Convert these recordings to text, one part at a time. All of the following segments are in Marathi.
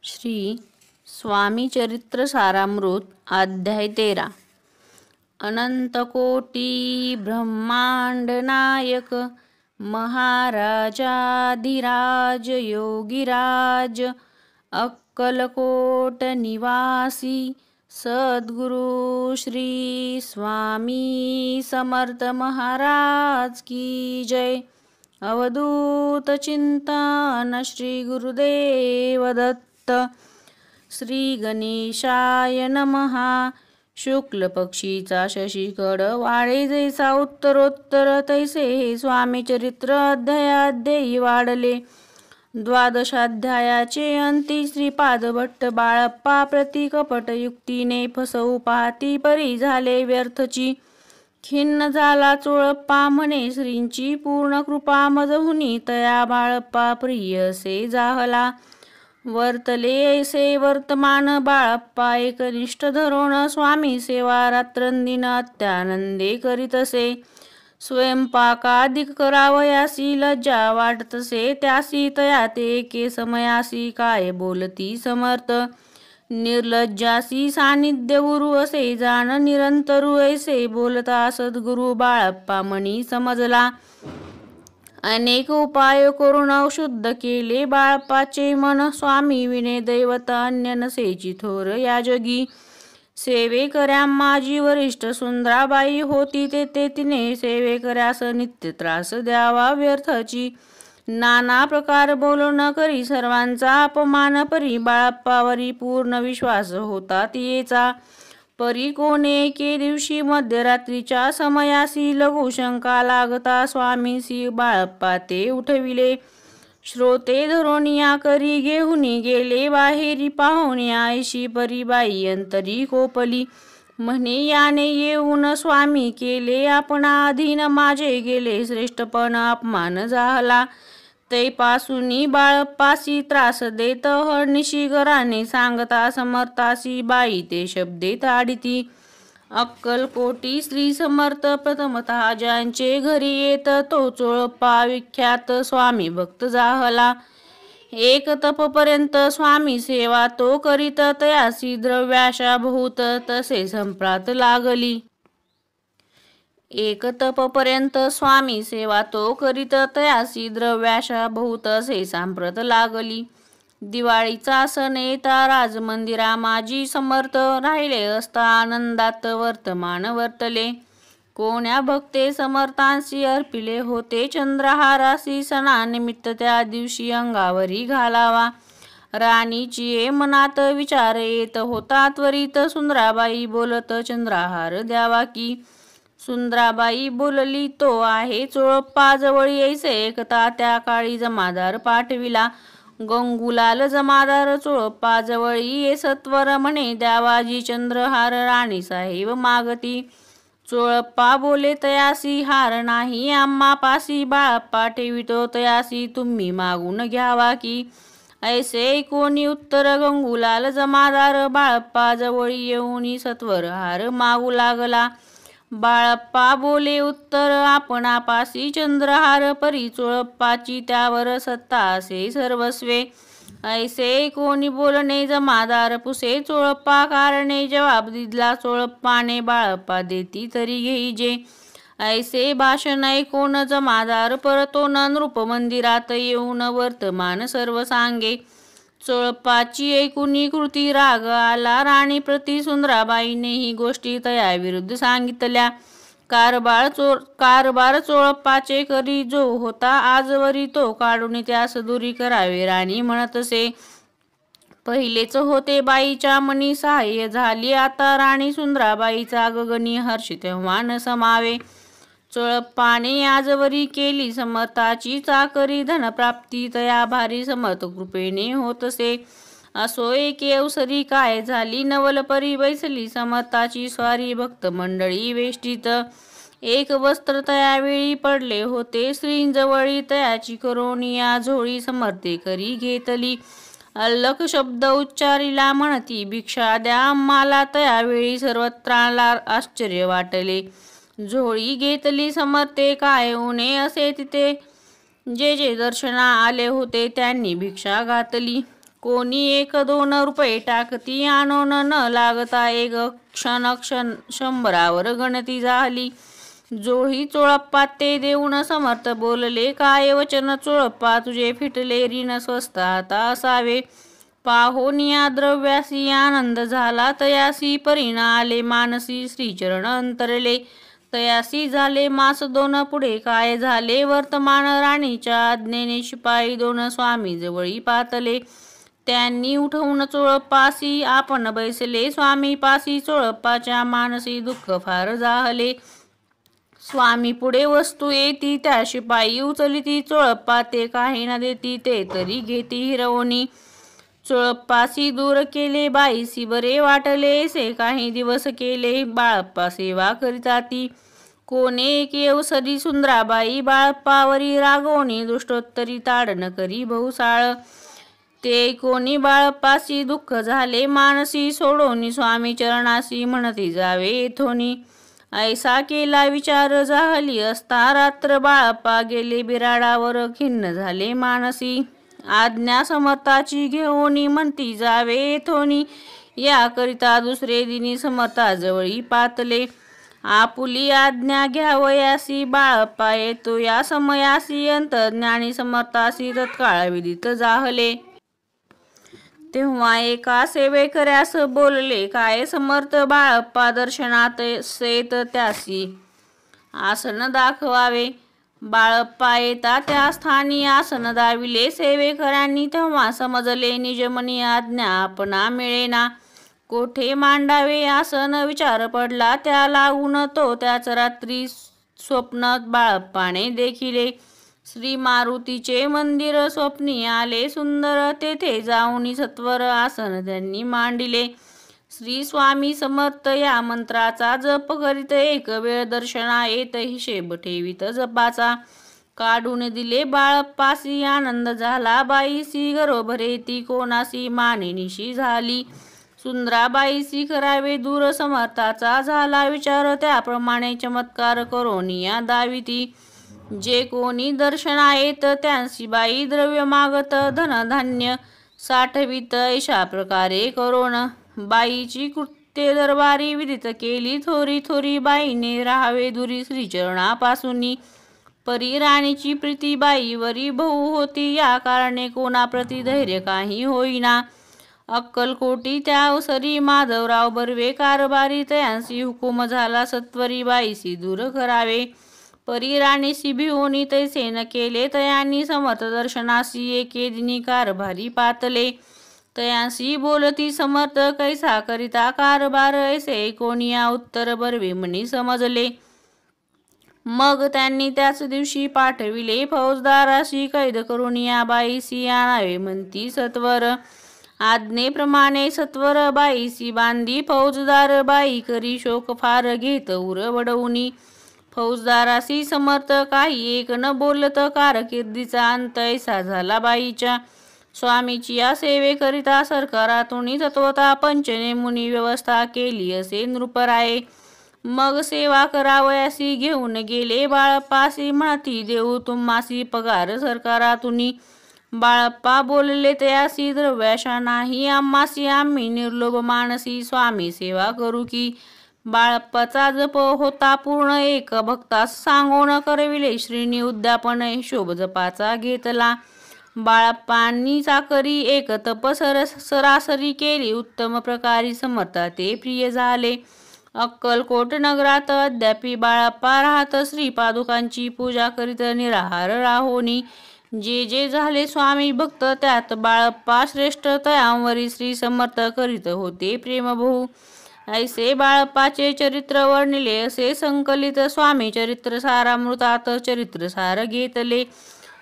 श्री स्वामी चरित्र सारामृत अध्याय 13। अनंतकोटी ब्रह्मांड नायक महाराजाधिराज योगीराज अक्कलकोट निवासी सद्गुरु श्री स्वामी समर्थ महाराज की जय। अवधूत चिंतन श्री गुरुदेव दत्त। श्री गणेशाय नमः। शुक्ल पक्षीचा शशिकड वाढे जैसा उत्तरोत्तर तैसे हे स्वामी चरित्र अध्यायाध्यायी वाढले। द्वादशाध्यायाचे अंती श्रीपाद भट्ट बाळप्पा प्रति कपट युक्तीने फसवू पाहती परी झाले व्यर्थची। खिन्न झाला चोळप्पा म्हणे श्रींची पूर्ण कृपा मजहुनी तया बाळप्पा प्रिय असे जाहला। वर्तले ऐसे वर्तमान बाळप्पा एकनिष्ठ धरोण स्वामी सेवा रात्रंदिन अत्यानंदे करीतसे। स्वयंपाकाधिक करावयासी लज्जा वाटतसे त्यासी तया ते एके समयासी काय बोलती समर्थ। निर्लज्जासी सानिध्य गुरु असे जाण निरंतरु ऐसे बोलता सद्गुरु बाळप्पा मनी समजला। अनेक उपाय करून शुद्ध केले बाळप्पाचे मन स्वामी विने दैवत अन्य नसेची थोर या जगी। सेवेकऱ्या माझी वरिष्ठ सुंदराबाई होती तेथे तिने सेवेकऱ्यास नित्य त्रास द्यावा व्यर्थची। नाना प्रकार बोलून करी सर्वांचा अपमान परी बाळप्पावरी पूर्ण विश्वास होता तियेचा। परी कोणे एके दिवशी मध्यरात्रीच्या समयासी लघुशंका लागता स्वामीसी बाळप्पा ते उठविले। श्रोते धरोनिया करी घेऊनी गेले बाहेरी पाहुण्या ऐशी परी बाई अंतरी कोपली। म्हणे याने येऊन स्वामी केले आपणा अधीन माझे गेले श्रेष्ठपण अपमान झाला। तैपासूनी बाळप्पासी त्रास देत हरनिशी घराने सांगता समर्थासी बाई ते शब्दे ताडिती। अक्कलकोटी श्री समर्थ प्रथमतः ज्यांचे घरी येत तो चोळप्पा विख्यात स्वामी भक्त जाहला। एक तपपर्यंत स्वामी सेवा तो करीत तयासी द्रव्याशा बहुत तसे संप्रात लागली। एक तपपर्यंत स्वामी सेवा तो करीत तयासी द्रव्याशा बहुत असे सांप्रत लागली। दिवाळीचा सण येता राजमंदिरा माजी समर्थ राहिले असता आनंदात वर्तमान वर्तले। कोण्या भक्ते समर्थांशी अर्पिले होते चंद्रहारासी सणानिमित्त त्या दिवशी अंगावरी घालावा। राणीची मनात विचार येत होता त्वरित सुंदराबाई बोलत चंद्रहार द्यावा की। सुंदराबाई बोलली तो आहे चोळप्पा जवळी ऐसे एकता त्या काळी जमादार पाठविला। गंगूलाल जमादार चोळप्पा जवळी ये सत्वर म्हणे द्यावाजी चंद्रहार राणी साहेब मागती। चोळप्पा बोले तयासी हार नाही आम्हा पासी बाळप्पा ठेवितो तयासी तुम्ही मागून घ्यावा की। ऐसे कोणी उत्तर गंगूलाल जमादार बाळप्पा जवळी येऊनी सत्वर हार मागू लागला। बाळप्पा बोले उत्तर आपणापासी चंद्रहार परी चोळप्पाची त्यावर सत्ता असे सर्वस्वे। ऐसे कोणी बोलणे जमादार पुसे चोळप्पा कारणे जवाब दिला चोळप्पाने बाळप्पा देती तरी घेईजे। ऐसे भाषण ऐकून जमादार परतोन नृप मंदिरात येऊन वर्तमान सर्व सांगे। चोळप्पाची ऐकुनी कृती राग आला राणी प्रति सुंदराबाईने ही गोष्टी तया विरुद्ध सांगितल्या। कारभार चोळप्पाचे करी जो होता आजवरी तो काढून त्यास दुरी करावे राणी म्हणतसे। पहिलेच होते बाईच्या मनी सहाय्य झाली आता राणी सुंदराबाईचा गगनी हर्ष तेव्हा न समावे। चोळप्पाने आजवरी केली समर्थाची चाकरी धनप्राप्ती तया भारी समर्थ कृपेने होतसे। असो एके अवसरी काय झाली नवल परी बैसली समर्थाची स्वारी भक्त मंडळी वेष्टीत। एक वस्त्र तयावेळी पडले होते श्रींजवळी तयाची करोनिया झोळी समर्थे करी घेतली। अल्लख शब्द उच्चारिला म्हणती भिक्षा द्या आम्हाला तयावेळी सर्वत्राला आश्चर्य वाटले। झोळी घेतली समर्थे काय उने असे तिथे जे जे दर्शना आले होते त्यांनी भिक्षा घातली। कोणी 1-2 रुपये टाकती आणून न लागता एक क्षण शंभरावर गणती झाली. जोही चोळप्पा ते देऊन समर्थ बोलले, काय वचन चोळप्पा तुझे फिटले ऋण स्वस्त आता असावे. पाहोनिया द्रव्यासी आनंद झाला, तयासी परिण आले मानसी श्रीचरण अंतरले. तयासी झाले मास 2 पुढे काय झाले, वर्तमान राणीच्या आज्ञेने शिपाई 2 स्वामी जवळी पातले. त्यांनी उठवून चोळप्पासी आपण बैसले, स्वामी पासी चोळप्पाच्या मानसी दुःख फार जाहले. स्वामी पुढे वस्तू येती त्या शिपाई उचलिती, चोळप्पा ते काही न देती ते तरी घेती हिरवणी. चोळप्पासी दूर केले बाईसी बरे वाटले, से काही दिवस केले बाळप्पा सेवा करिता ती. कोणे एक येवसरी सुंदराबाई बाळप्पावरी रागवणी, दृष्टोत्तरी ताडन करी बहुसाळ. ते कोणी बाळप्पासी दुःख झाले मानसी, सोडोनी स्वामी चरणासी म्हणती जावे येथोनी. ऐसा केला विचार झाली असता रात्र, बाळप्पा गेले बिराडावर खिन्न झाले मानसी. आज्ञा समर्थाची घेऊनी म्हणती जावे येथोनी, याकरिता दुसरे दिनी समर्थाजवळी पातले. आपुली आज्ञा घ्यावयासी बाळप्पा येतो या समयासी, अंतर्ज्ञानी समर्थासी तत्काळ विदित जाहले. तेव्हा एका सेवेकऱ्यास बोलले, काय समर्थ बाळप्पा दर्शनात सेत त्यासी आसन दाखवावे. बाळप्पा येता त्या स्थानी आसन दाविले, सेवेकऱ्यांनी तेव्हा समजले निजमनी आज्ञा आपणा मिळेना. कोठे मांडावे आसन विचार पडला त्या लागून, तो त्याच रात्री स्वप्नात बाळप्पाने देखिले. श्री मारुतीचे मंदिर स्वप्नी आले सुंदर, तेथे जाऊनी सत्वर आसन त्यांनी मांडिले. श्री स्वामी समर्थ या मंत्राचा जप करीत, एक वेळ दर्शना येत हिशेब ठेवीत जपाचा. काढून दिले बाळप्पासी आनंद झाला, बाईसी घरोभरे ती कोणासी मानिनीशी झाली. सुंदराबाईसी करावे दूर समर्थाचा झाला विचार, त्याप्रमाणे चमत्कार करोनिया दाविती. जे कोणी दर्शना येत त्यांसी बाई द्रव्य मागत, धनधान्य साठवित ऐशा प्रकारे करोन. बाईची कृत्ये दरबारी विदित केली, थोरी थोरी बाईने राहावे दुरी श्रीचरणापासूनी. परी राणीची प्रीती बाईवरी बहु होती, या कारणे कोणाप्रती धैर्य काही होईना. अक्कलकोटी त्या अवसरी माधवराव बर्वे कारभारी, तयांसी हुकूम झाला सत्वरी बाईसी दूर करावे. परी राणीसी भिवूनी तैसे न केले, तयांनी समर्थ दर्शनासी एके दिनी कारभारी पातले. तयांसी बोलती समर्थ कैसा करिता कारभार, ऐसे कोणिया उत्तर बर्वे म्हणी समजले. मग त्यांनी त्याच दिवशी पाठविले, फौजदाराशी कैद करून या बाईसी आणावे म्हणती सत्वर. आज्ञेप्रमाणे सत्वर बाईसी बांधी, फौजदार बाई करी शोक फार घेत उर वडवूनी. फौजदारासी समर्थ काही एक न बोलत, कारकिर्दीचा अंत ऐसा झाला बाईच्या. स्वामीची या सेवेकरिता सरकारातून तत्वता पंचनेमुनी व्यवस्था केली असे नृपराये. मग सेवा करावयासी घेऊन गेले बाळप्पासी, म्हणती देऊ तुम्हासी पगार सरकारातुनी. बाळप्पा बोलले तयासी द्रव्याशा नाही, आम्हासी आम्ही निर्लोभ मानसी स्वामी सेवा करू की. बाळप्पाचा जप होता पूर्ण, एक भक्तास सांगून करविले श्रीनी उद्यापन हिशोब जपाचा घेतला. बाळप्पांनी चाकरी एक तप सरासरी केली, उत्तम प्रकारी समर्था ते प्रिय झाले. अक्कलकोट नगरात अद्यापी बाळप्पा राहत, श्रीपादुकांची पूजा करीत निराहार राहोनी. जे जे झाले स्वामी भक्त त्यात बाळप्पा श्रेष्ठ, तयांवरी श्री समर्थ करीत होते प्रेमबहू. ऐसे बाळप्पाचे चरित्र वर्णिले, असे संकलित स्वामी चरित्र सारामृतात चरित्रसार घेतले.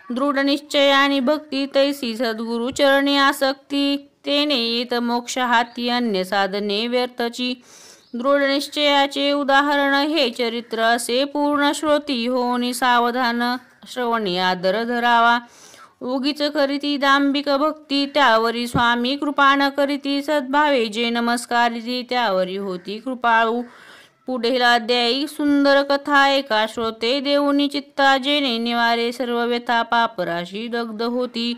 दृढ निश्चयानी भक्ती तैसी सद्गुरु चरणी आसक्ती, तेने येत मोक्ष हाती अन्य साधने व्यर्थची. दृढ निश्चयाचे उदाहरण हे चरित्र असे, पूर्ण श्रोती होनी सावधान श्रवणी आदर धरावा. उगीच करीती दांभिक भक्ती, त्यावरी स्वामी कृपा न करीती. सद्भावे जे नमस्कारिती, त्यावरी होती कृपाळू. पुढील अध्यायी सुंदर कथा एका श्रोते देऊनी चित्ता, जेने निवारे सर्व व्यथा पापराशी दग्ध होती.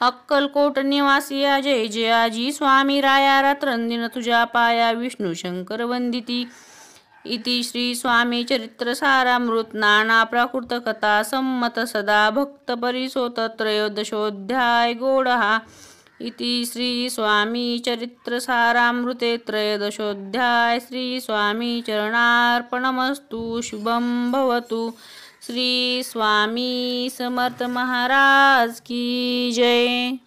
अक्कलकोट निवासिया जय जयाजी स्वामी राया रात्रंदिन तुझ्या पाया विष्णू शंकर वंदिती इति श्री स्वामी चरित्र सारामृत नाना प्राकृत कथा संमत सदा भक्त परिसोत त्रयोदशोऽध्याय गोडहा इति श्री स्वामी चरित्र सारामृते त्रयोदशोऽध्याय श्री स्वामी चरणार्पणमस्तु शुभं भवतु। श्री स्वामी समर्थ महाराज की जय।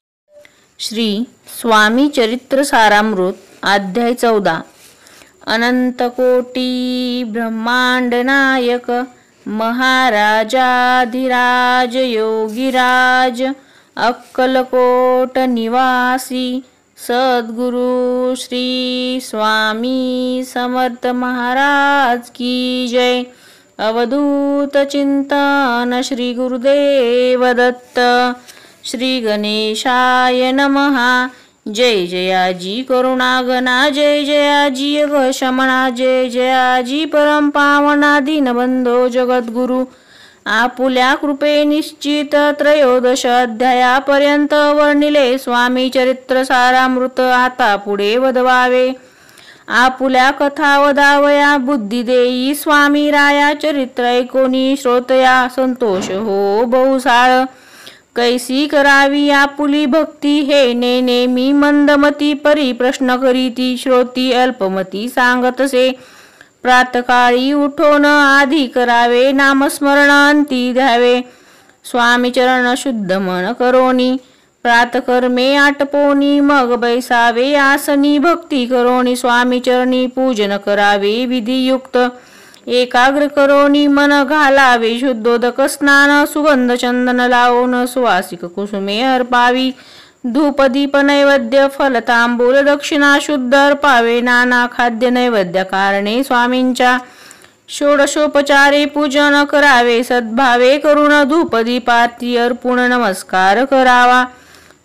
श्री स्वामी चरित्र सारामृत अध्याय 14 अनंतकोटी ब्रह्मांड नायक महाराजाधिराज योगीराज अक्कलकोट निवासी सद्गुरु श्री स्वामी समर्थ महाराज की जय। अवधूत चिंतन श्री गुरुदेव दत्त। श्री गणेशाय नमः। जय जयाजी करुणागणा जय जयाजी योग शमना जय जयाजी परम पावना दीनबंधो जगद्गुरु आपुल्या कृपे निश्चित त्रयोदश अध्यायापर्यंत वर्णिले स्वामी चरित्र सारामृत आता पुढे वदवावे। आपुल्या कथा वदावया बुद्धी देई स्वामी राया चरित्र ऐकोनी श्रोतया संतोष हो बहुसाळ। कैसी करावी आपुली भक्ती हे नेमी मंदमती परी प्रश्न करीती श्रोती अल्पमती सांगतसे। प्रातकाळी उठोन आधी करावे नामस्मरण अंती द्यावे स्वामी चरण शुद्ध मन करोनी प्रातकर्मे आटपोनी मग बैसावे आसनी भक्ती करोनी स्वामी चरणी पूजन करावे विधियुक्त एकाग्र करोनी मन घालावे शुद्धोदक स्नान सुगंध चंदन लावून सुवासिक कुसुमे अर्पावी धूप दीप नैवेद्य फल तांबूल दक्षिणा शुद्ध अर्पावे नाना खाद्य नैवेद्य कारणे स्वामींच्या षोडशोपचारे पूजन करावे सद्भावे करून धूप दीपाती अर्पून नमस्कार करावा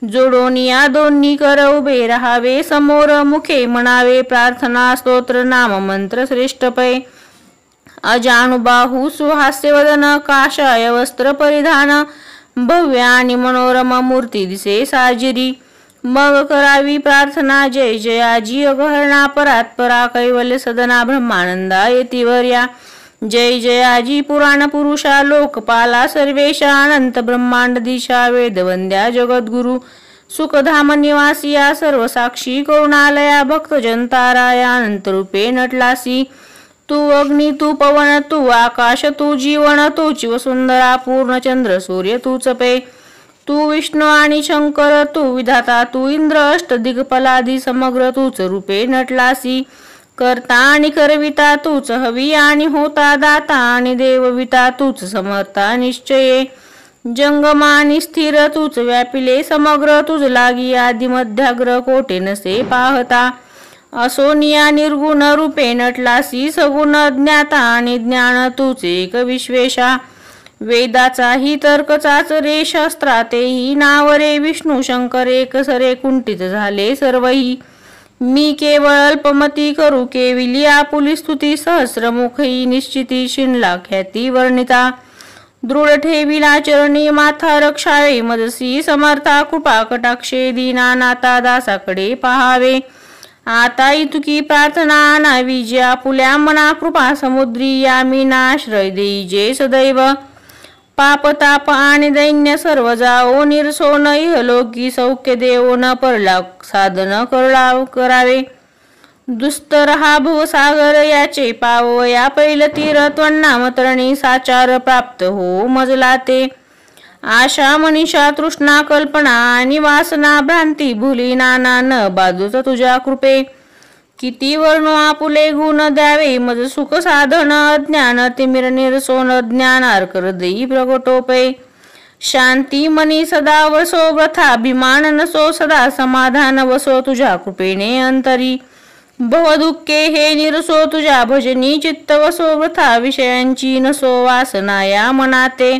जोडोनी या दोन्ही कर उभे राहावे समोर मुखे म्हणावे प्रार्थना स्तोत्र नाम मंत्र श्रेष्ठ पै अजानुबाहू सुहास्य वदन काषाय वस्त्र परिधान भव्य आणि मनोरम मूर्ती दिसे साजिरी मग करावी प्रार्थना जय जयाजी अगहरणा परात्परा कैवल्य सदना ब्रह्मानंदा येतीवर्या जय जयाजी पुराण पुरुषा लोकपाला सर्वेशा अनंत ब्रह्मांड दिशा वेदवंद्या जगद्गुरु सुखधाम निवासिया सर्वसाक्षी करुणालया भक्त जनताराया अनंत रूपे नटलासी तू अग्नी तू पवन तू आकाश तू जीवन तूच वसुंधरा पूर्ण चंद्र सूर्य तूच पे तू विष्णू आणि शंकर तू विधाता तू इंद्र अष्ट दिग्पलादी समग्र तूच रूपे नटलासी करता आणि करविता तूच हवी आणि होता दाता आणि देवविता तूच समर्था निश्चये जंगमा आणि स्थिर तूच व्यापिले समग्र तुझ लागी आदि मध्याग्र कोटे नसे पाहता असोनिया निर्गुण रूपे नटलासी सगुण ज्ञाता आणि ज्ञान तूच एक विश्वेशा वेदाचाही तर्कचाच रे शस्त्रातेही नावरे विष्णू शंकर एक सरे कुंठित झाले सर्वही मी केवळ अल्पमती करू केविली आपुली स्तुती सहस्रमुखी निश्चिती शिनला ख्याती वर्णिता दृढ ठेविला चरणी माथा रक्षावे मदसी समर्था कृपा कटाक्षे दीना नाता दासाकडे पहावे आता इतुकी प्रार्थना आणावी जे आपुल्या मना कृपा समुद्री यामी नाश्रय देई जे सदैव पाप ताप आणि दैन्य सर्व जाओ निरसो न इहलोकी सौख्य देवो न परला साधन करावे दुस्तर हा भवसागर याचे पावो या पैल तीर त्वन्नामतरणी साचार प्राप्त हो मजला ते आशा मनीषा तृष्णा कल्पना आणि वासना भ्रांती भुली नाना न बाजूच तुझ्या कृपे किती वर्णो आपुले गुण द्यावे मज सुख साधन अज्ञान तिमिर निरसोन ज्ञानार कर देई प्रगटोपे शांती मनी सदा वसो व्रथाभिमान नसो सदा समाधान वसो तुझ्या कृपेने अंतरी भवदुःखे हे निरसो तुझ्या भजनी चित्त वसो व्रथा विषयांची नसो वासना या मनाते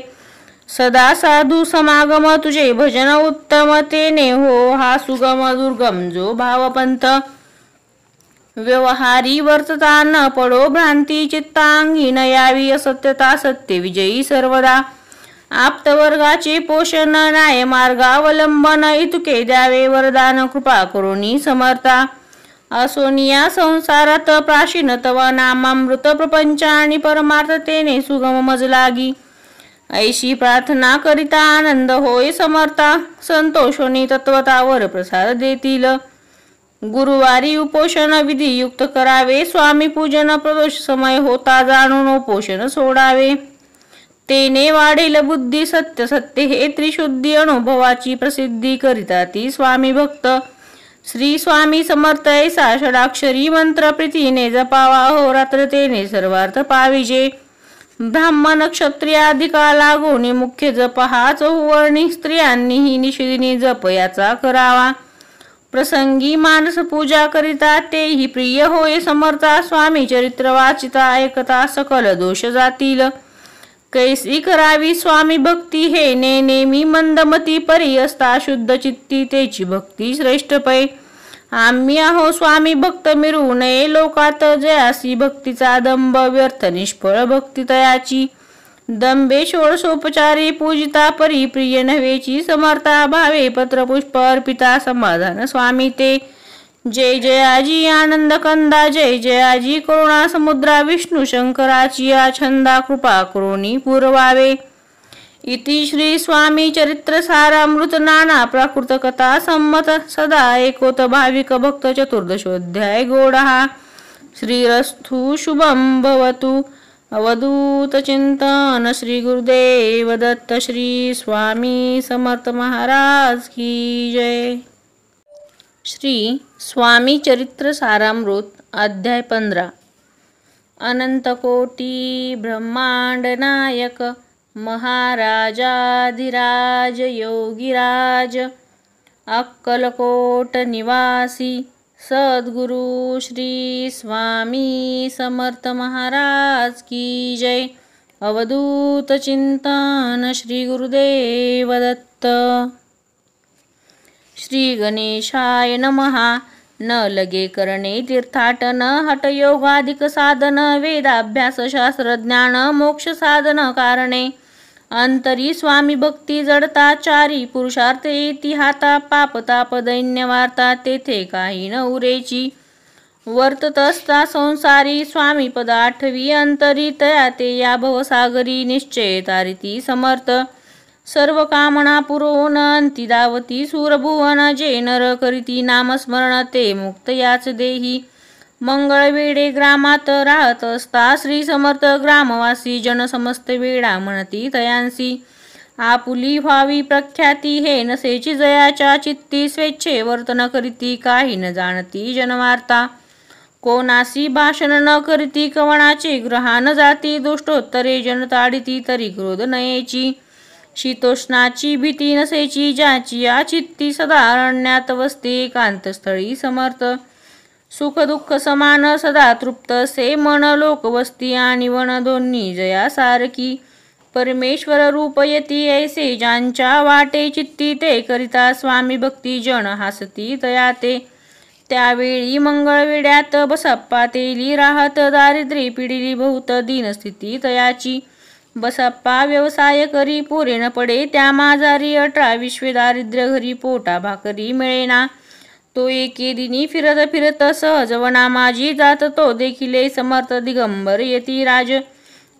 सदा साधू समागम तुझे भजन उत्तम तेने हो हा सुगम दुर्गम जो भावपंथ व्यवहारी वर्तता न पडो भ्रांती चित्तांगी न यावी असत्यता सत्य विजयी सर्वदा आप्तवर्गाचे पोषण न्याय मार्गावलंबन इतुके द्यावे वरदान कृपा करुणी समर्था. असोनिया संसारात प्राचीन तव नामामृत प्रपंच आणि परमार्थतेने सुगम मज लागी. ऐशी प्रार्थना करिता आनंद होय समर्था. संतोषोनी तत्वतावर प्रसाद देतील. गुरुवारी उपोषण विधी युक्त करावे. स्वामी पूजन प्रदोष समय होता जाणून उपोषण सोडावे. तेने वाढेल बुद्धी सत्य सत्य हे त्रिशुद्धी अनुभवाची प्रसिद्धी करिता ती स्वामी भक्त. श्री स्वामी समर्थ ऐसा षडाक्षरी मंत्र प्रीतीने जपावा. अहोरात्र तेने सर्वार्थ पाविजे. ब्राह्मण क्षत्रियाधिका लागोनी मुख्य जप हा चहुवर्णी. स्त्रियांनीही निषेधीने जप याचा करावा. प्रसंगी मानस पूजा करिता तेही प्रिय होय समर्था. स्वामी चरित्र वाचिता ऐकता सकल दोष जातील. कैसी करावी स्वामी भक्ती हे नेमी मंदमती परी असता शुद्ध चित्ती तेची भक्ती श्रेष्ठ पै. आम्ही आहो स्वामी भक्त मिरू नये लोकात. जयासी भक्तीचा दंभ व्यर्थ निष्फळ भक्ती तयाची. दंबे षोडशोपचारी पूजिता परी प्रिय नव्हेची समर्था. भावे पत्र पुष्प अर्पिता समाधान स्वामी ते. जय जयाजी आनंद कंदा जय जयाजी करुणा समुद्रा. विष्णू शंकराची छंदा कृपा करुणी पुरवावे. इति श्री स्वामी चरित्र सारामृत नाना प्राकृत कथा संमत सदा एकोत भाविक भक्त चतुर्दशोध्याय गोडहा. श्रीरस्तु शुभम भवतु. अवधूत चिंतन श्री गुरुदेव दत्त. श्री स्वामी समर्थ महाराज की जय. श्री स्वामी चरित्र सारामृत अध्याय 15. अनंत कोटी ब्रह्मांड नायक महाराजाधिराज योगीराज अक्कलकोट निवासी सद्गुरु श्री स्वामी समर्थ महाराज की जय. अवधूत चिंतन श्री गुरुदेव दत्त. श्री गणेशाय नमः. न लगे करणे तीर्थाटन हठयोगाधिक साधन. वेदाभ्यास शास्त्र ज्ञान मोक्ष साधन कारणे. अंतरी स्वामी भक्ती जडता चारी पुरुषार्थ येती हाता. पाप ताप दैन्य वार्ता तेथे काही न उरेची. वर्तत असता संसारी स्वामी पद आठवी अंतरी. तया ते या भवसागरी निश्चय तारिती समर्थ. सर्व कामना पुरवून अंती दावती सूरभुवन. जे नर करीती नामस्मरण ते मुक्त याच देही. मंगळवेढे ग्रामात राहत असता श्री समर्थ. ग्रामवासी जन समस्त वेळा म्हणती तयांसी. आपुली व्हावी प्रख्याती हे नसेची जयाच्या चित्ती. स्वेच्छे वर्तन करीती काही न जाणती जनवार्ता. कोणासी भाषण न करीती कवणाचे ग्रहान जाती. दुष्टोत्तरे जन ताडिती तरी क्रोध नयेची. शीतोष्णाची भीती नसेची ज्याची या चित्ती. सदा अरण्यात वसते एकांतस्थळी समर्थ. सुख दुःख समान सदा तृप्त से मन. लोकवस्ती आणि वन दोन्ही जया सारखी. परमेश्वर रूप येती ऐसे ज्यांच्या वाटे चित्ती. ते करिता स्वामी भक्ती जन हासती तया ते. त्यावेळी मंगळवेड्यात बसप्पा तेली राहत. दारिद्र्ये पिडिली बहुत दीनस्थिती तयाची. बसप्पा व्यवसाय करी पुरे न पडे त्या माझारी. 18 विश्वे दारिद्र्य घरी पोटा भाकरी मिळेना. तो एके दिनी फिरत फिरत सहज वना माझी जात. तो देखिले समर्थ दिगंबर येती राज.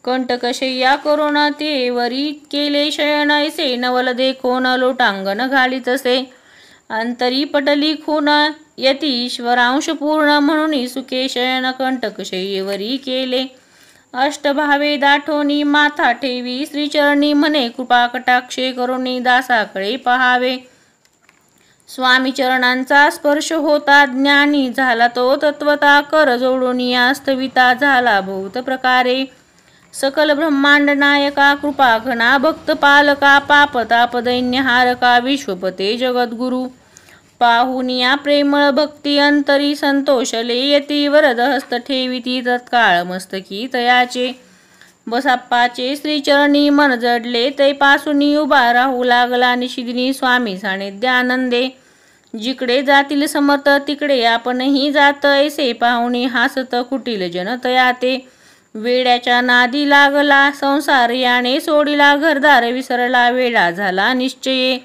कंटकशय्या करून ते वरी केले शयन. ऐसे नवल देखोन लोटांगण घालीतसे. अंतरी पटली खून यती ईश्वरांश पूर्ण. म्हणून सुखे शयन कंटकशय्येवरी केले. अष्टभावे दाठोनी माथा ठेवी श्रीचरणी. म्हणे कृपा कटाक्षे करुणी दासाकडे पहावे. स्वामी चरणांचा स्पर्श होता ज्ञानी झाला तो तत्वता. कर जोडून यास्तविता झाला बहुत प्रकारे. सकल ब्रह्मांड नायका कृपा घना भक्त पालका. पाप ताप दैन्य हारका विश्वपते जगद्गुरु. पाहुनिया प्रेमळ भक्ती अंतरी संतोषले यती. वरद हस्त ठेविती तत्काळ मस्तकी तयाचे. बसप्पाचे श्रीचरणी मन जडले तै पासूनी. उभा राहू लागला निशिदिनी स्वामी सानिध्यानंदे. जिकडे जातील समर्थ तिकडे आपणही जात. ऐसे पाहुणी हासत कुटील जन तया ते. वेड्याच्या नादी लागला संसार याने सोडिला घरदार विसरला वेडा झाला निश्चये.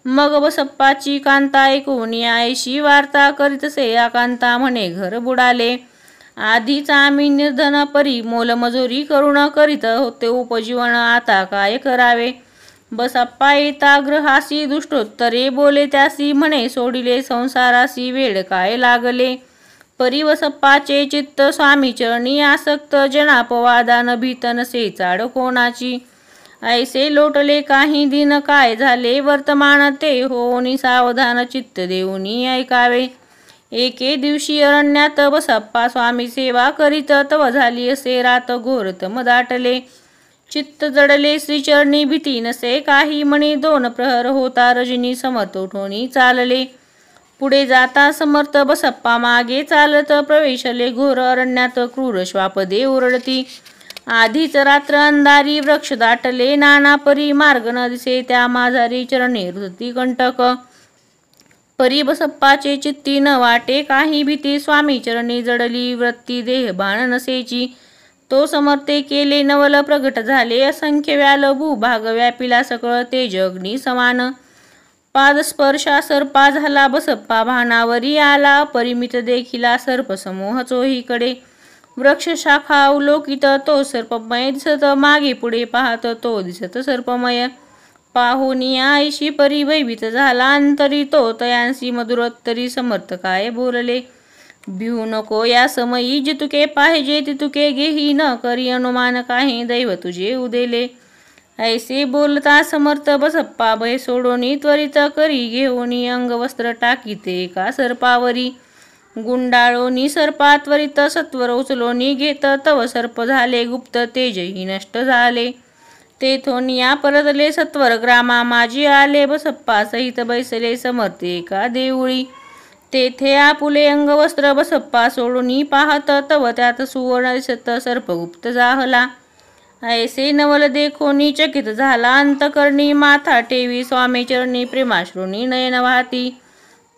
मग बसप्पाची कांता ऐकून आईशी वार्ता करीतसे आकांता म्हणे घर बुडाले. आधीच आम्ही निर्धन परी मोलमजुरी करून करीत होते उपजीवन आता काय करावे. बसप्पा येता ग्रहासी दुष्टोत्तरे बोले त्यासी म्हणे सोडिले संसारासी वेड काय लागले. परी बसप्पाचे चित्त स्वामी चरणी आसक्त जनापवादा न भीत नसे चाड कोणाची. ऐसे लोटले काही दिन काय झाले वर्तमान ते होऊनी सावधान चित्त देऊनी ऐकावे. एके दिवशी अरण्यात बसप्पा स्वामी सेवा करीत तव झाली असे रात घोर तम दाटले. चित्त जडले श्रीचरणी भीती नसे काही म्हणे 2 प्रहर होता रजनी समर्थ उठोनी चालले. पुढे जाता समर्थ बसप्पा मागे चालत प्रवेशले घोर अरण्यात क्रूर श्वापदे ओरडती. आधीच रात्र अंधारी वृक्ष दाटले नाना परी मार्ग न दिसे त्या माझारी चरणे रुजती कंटक. परी बसप्पाचे चित्ती न वाटे काही भीती स्वामी चरणी जडली वृत्ती देह बाण नसेची. तो समर्थे केले नवल प्रगट झाले असंख्य व्याल भूभाग व्यापिला सकळ तेज अग्नी समान. पादस्पर्शा सर्पा झाला बसप्पा भानावरी आला परिमित देखिला सर्प समूह चोहीकडे. वृक्ष शाखा अवलोकित तो सर्पमय दिसत मागे पुढे पाहत तो दिसत सर्पमय. पाहुनी आईशी परी भयभीत झाला अंतरी तो तयांसी मधुरोत्तरी समर्थ काय बोलले. भिऊ नको या समयी जितुके पाहिजे तितुके घेही न करी अनुमान काही दैव तुझे उदेले. ऐसे बोलता समर्थ बसप्पा भय सोडोनी त्वरित करी घेऊनी अंगवस्त्र टाकीते एका सर्पावरी. गुंडाळोनी सर्पा त्वरित सत्वर उचलोनी घेत तव सर्प झाले गुप्त तेजही नष्ट झाले. तेथोनिया परतले सत्वर ग्रामा माझी आले बसप्पा सहित बैसले समर्थे एका देऊळी. तेथे आपुले अंगवस्त्र बसप्पा सोडूनी पाहत तव त्यात सुवर्ण दिसत सर्प गुप्त जाहला. ऐसे नवल देखोनी चकित झाला अंतकरणी माथा ठेवी स्वामी चरणी प्रेमाश्रुनी नयन वाहती.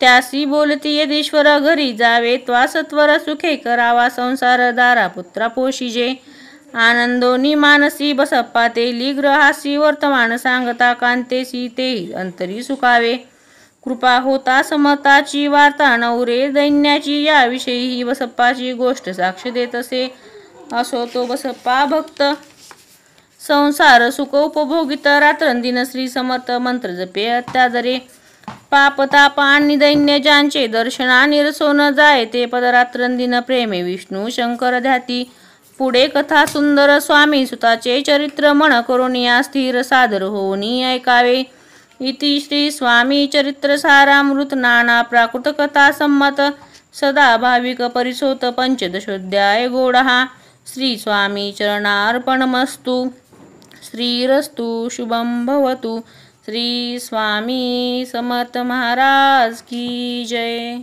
त्यासी बोलती यदीश्वर घरी जावे त्वा सत्वर सुखे करावा संसार दारा पुत्रा पोशिजे. आनंदोनी मानसी बसप्पा तेली ग्रहासी वर्तमान सांगता कांतेसी तेही अंतरी सुखावे. कृपा होता समताची वार्ता नवरे दैन्याची याविषयी ही बसप्पाची गोष्ट साक्ष देत असे. असो तो बसप्पा भक्त संसार सुख उपभोगित रात्रंदिन श्री समर्थ मंत्र जपे अत्यादरे. पाप ताप आणि दैन्य ज्यांचे दर्शना निरसो न जाय ते पद रात्रंदिन प्रेमे विष्णू शंकर ध्याती. पुढे कथा सुंदर स्वामी सुताचे चरित्र मन करुनिया स्थिर सादर होऊनी ऐकावे. इति श्री स्वामी चरित्र सारामृत नाना प्राकृत कथा संमत सदा भाविक परिसोत पंचदशोध्याय गोडहा. श्री स्वामी चरणार्पणमस्तु. श्रीरस्तु शुभं भवतु. श्री स्वामी समर्थ महाराज की जय.